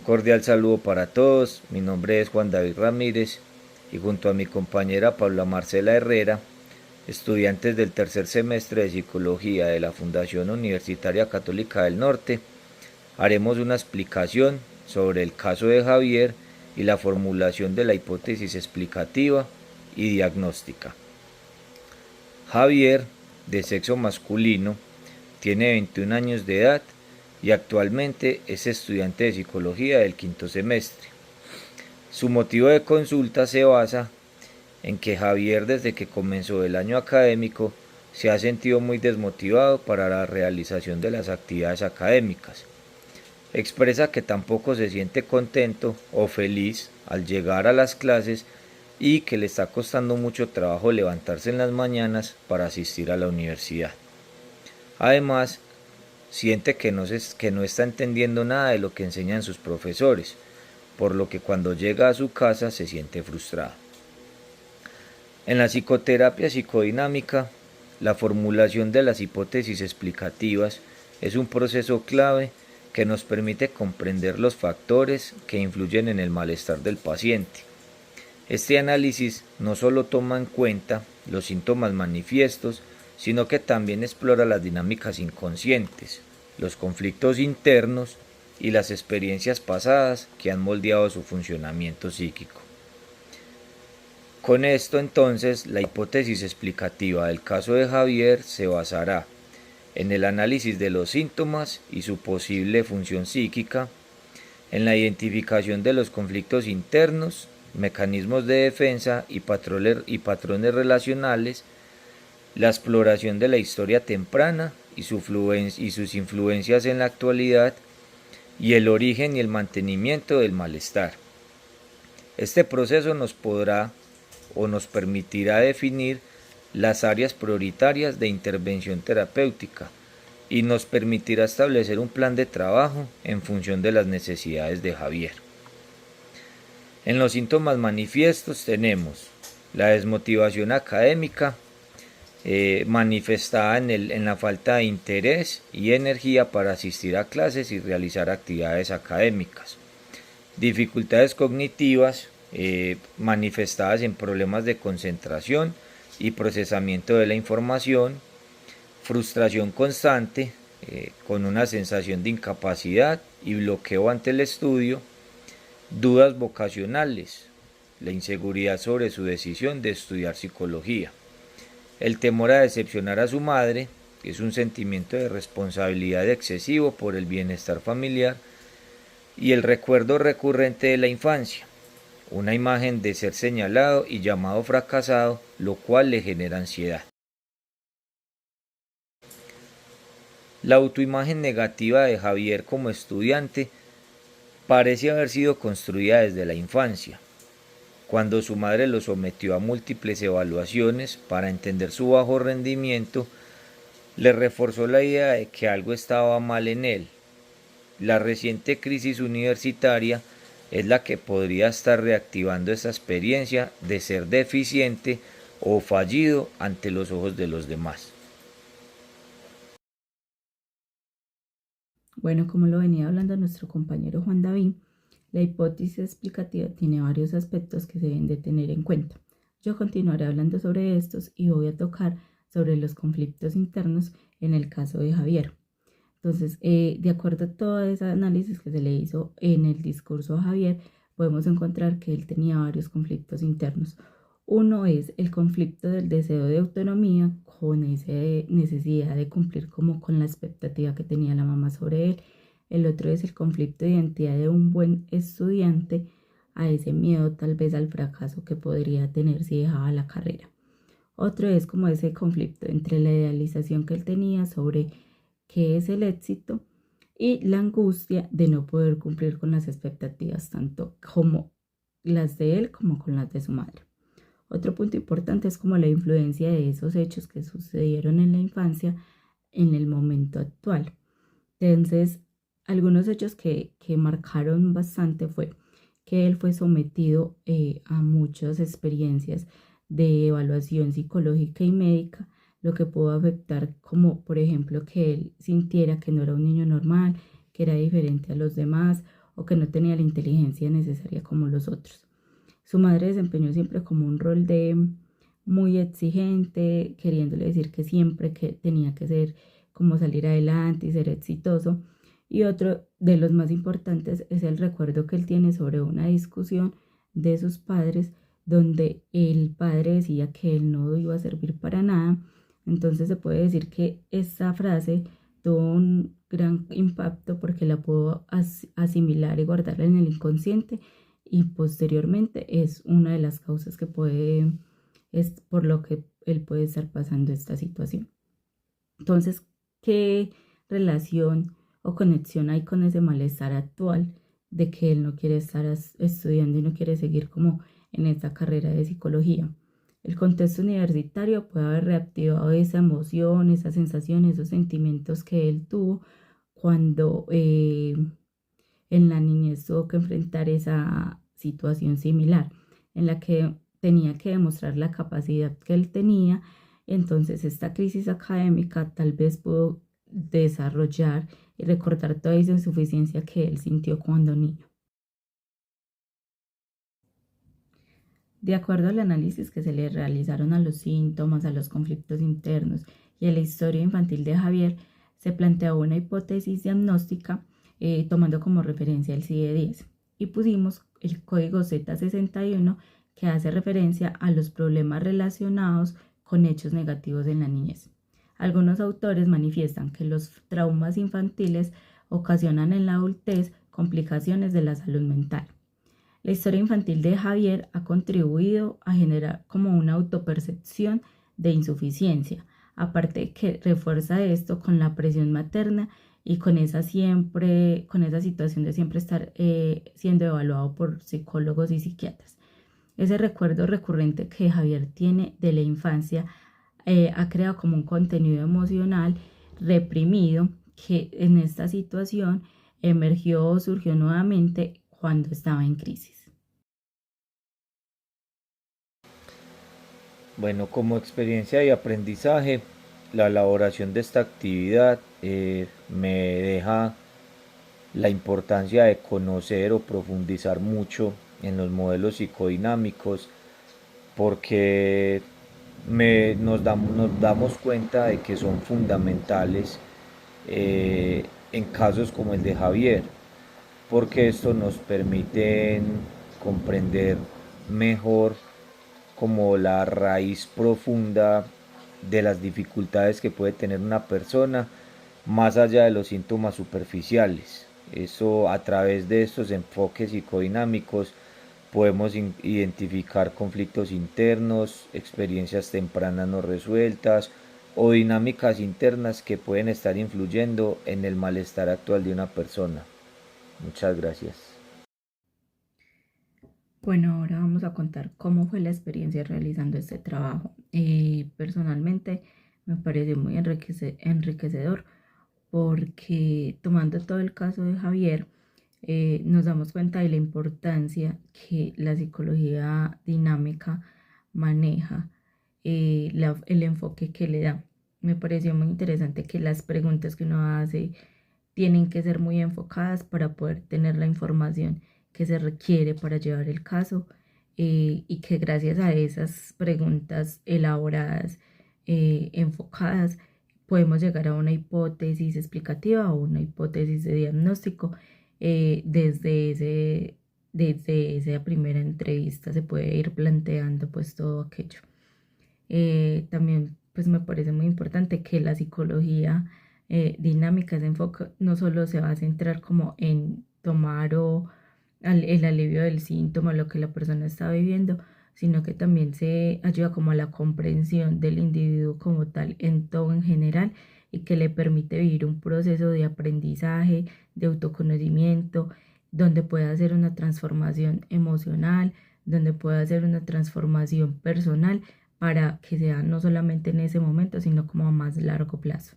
Cordial saludo para todos, mi nombre es Juan David Ramírez y junto a mi compañera Paula Marcela Herrera, estudiantes del tercer semestre de Psicología de la Fundación Universitaria Católica del Norte, haremos una explicación sobre el caso de Javier y la formulación de la hipótesis explicativa y diagnóstica. Javier, de sexo masculino, tiene 21 años de edad y actualmente es estudiante de psicología del quinto semestre. Su motivo de consulta se basa en que Javier, desde que comenzó el año académico, se ha sentido muy desmotivado para la realización de las actividades académicas. Expresa que tampoco se siente contento o feliz al llegar a las clases y que le está costando mucho trabajo levantarse en las mañanas para asistir a la universidad. Además, siente que no está entendiendo nada de lo que enseñan sus profesores, por lo que cuando llega a su casa se siente frustrado. En la psicoterapia psicodinámica, la formulación de las hipótesis explicativas es un proceso clave que nos permite comprender los factores que influyen en el malestar del paciente. Este análisis no solo toma en cuenta los síntomas manifiestos, sino que también explora las dinámicas inconscientes, los conflictos internos y las experiencias pasadas que han moldeado su funcionamiento psíquico. Con esto entonces, la hipótesis explicativa del caso de Javier se basará en el análisis de los síntomas y su posible función psíquica, en la identificación de los conflictos internos, mecanismos de defensa y patrones relacionales, la exploración de la historia temprana y sus influencias en la actualidad, y el origen y el mantenimiento del malestar. Este proceso nos permitirá definir las áreas prioritarias de intervención terapéutica y nos permitirá establecer un plan de trabajo en función de las necesidades de Javier. En los síntomas manifiestos tenemos la desmotivación académica, manifestada en la falta de interés y energía para asistir a clases y realizar actividades académicas. Dificultades cognitivas, manifestadas en problemas de concentración y procesamiento de la información. Frustración constante, con una sensación de incapacidad y bloqueo ante el estudio. Dudas vocacionales, la inseguridad sobre su decisión de estudiar psicología. El temor a decepcionar a su madre, que es un sentimiento de responsabilidad excesivo por el bienestar familiar, y el recuerdo recurrente de la infancia, una imagen de ser señalado y llamado fracasado, lo cual le genera ansiedad. La autoimagen negativa de Javier como estudiante parece haber sido construida desde la infancia, cuando su madre lo sometió a múltiples evaluaciones para entender su bajo rendimiento. Le reforzó la idea de que algo estaba mal en él. La reciente crisis universitaria es la que podría estar reactivando esa experiencia de ser deficiente o fallido ante los ojos de los demás. Bueno, como lo venía hablando nuestro compañero Juan David, la hipótesis explicativa tiene varios aspectos que se deben de tener en cuenta. Yo continuaré hablando sobre estos y voy a tocar sobre los conflictos internos en el caso de Javier. Entonces, de acuerdo a todo ese análisis que se le hizo en el discurso a Javier, podemos encontrar que él tenía varios conflictos internos. Uno es el conflicto del deseo de autonomía con esa necesidad de cumplir como con la expectativa que tenía la mamá sobre él. El otro es el conflicto de identidad de un buen estudiante a ese miedo tal vez al fracaso que podría tener si dejaba la carrera. Otro es como ese conflicto entre la idealización que él tenía sobre qué es el éxito y la angustia de no poder cumplir con las expectativas tanto como las de él como con las de su madre. Otro punto importante es como la influencia de esos hechos que sucedieron en la infancia en el momento actual. Entonces, algunos hechos que marcaron bastante fue que él fue sometido a muchas experiencias de evaluación psicológica y médica, lo que pudo afectar como, por ejemplo, que él sintiera que no era un niño normal, que era diferente a los demás, o que no tenía la inteligencia necesaria como los otros. Su madre desempeñó siempre como un rol de muy exigente, queriéndole decir que siempre que tenía que ser como salir adelante y ser exitoso. Y otro de los más importantes es el recuerdo que él tiene sobre una discusión de sus padres donde el padre decía que él no iba a servir para nada. Entonces se puede decir que esa frase tuvo un gran impacto porque la pudo asimilar y guardarla en el inconsciente, y posteriormente es una de las causas que es por lo que él puede estar pasando esta situación. Entonces, ¿qué relación o conexión hay con ese malestar actual de que él no quiere estar estudiando y no quiere seguir como en esta carrera de psicología? El contexto universitario puede haber reactivado esa emoción, esa sensación, esos sentimientos que él tuvo cuando en la niñez tuvo que enfrentar esa situación similar en la que tenía que demostrar la capacidad que él tenía. Entonces esta crisis académica tal vez pudo desarrollar y recordar toda esa insuficiencia que él sintió cuando niño. De acuerdo al análisis que se le realizaron a los síntomas, a los conflictos internos y a la historia infantil de Javier, se planteó una hipótesis diagnóstica tomando como referencia el CIE-10 y pusimos el código Z61, que hace referencia a los problemas relacionados con hechos negativos en la niñez. Algunos autores manifiestan que los traumas infantiles ocasionan en la adultez complicaciones de la salud mental. La historia infantil de Javier ha contribuido a generar como una autopercepción de insuficiencia, aparte que refuerza esto con la presión materna y con esa situación de siempre estar siendo evaluado por psicólogos y psiquiatras. Ese recuerdo recurrente que Javier tiene de la infancia ha creado como un contenido emocional reprimido que en esta situación emergió o surgió nuevamente cuando estaba en crisis. Bueno, como experiencia y aprendizaje, la elaboración de esta actividad me deja la importancia de conocer o profundizar mucho en los modelos psicodinámicos, porque nos damos cuenta de que son fundamentales en casos como el de Javier, porque esto nos permite comprender mejor como la raíz profunda de las dificultades que puede tener una persona más allá de los síntomas superficiales. Eso, a través de estos enfoques psicodinámicos, podemos identificar conflictos internos, experiencias tempranas no resueltas o dinámicas internas que pueden estar influyendo en el malestar actual de una persona. Muchas gracias. Bueno, ahora vamos a contar cómo fue la experiencia realizando este trabajo. Personalmente me pareció muy enriquecedor porque, tomando todo el caso de Javier, nos damos cuenta de la importancia que la psicología dinámica maneja, el enfoque que le da. Me pareció muy interesante que las preguntas que uno hace tienen que ser muy enfocadas para poder tener la información que se requiere para llevar el caso, y que gracias a esas preguntas elaboradas, enfocadas, podemos llegar a una hipótesis explicativa o una hipótesis de diagnóstico. Desde esa primera entrevista se puede ir planteando pues todo aquello. También pues me parece muy importante que la psicología dinámica, ese enfoque no solo se va a centrar como en tomar el alivio del síntoma, lo que la persona está viviendo, sino que también se ayuda como a la comprensión del individuo como tal en todo en general, y que le permite vivir un proceso de aprendizaje, de autoconocimiento, donde pueda hacer una transformación emocional, donde pueda hacer una transformación personal para que sea no solamente en ese momento, sino como a más largo plazo.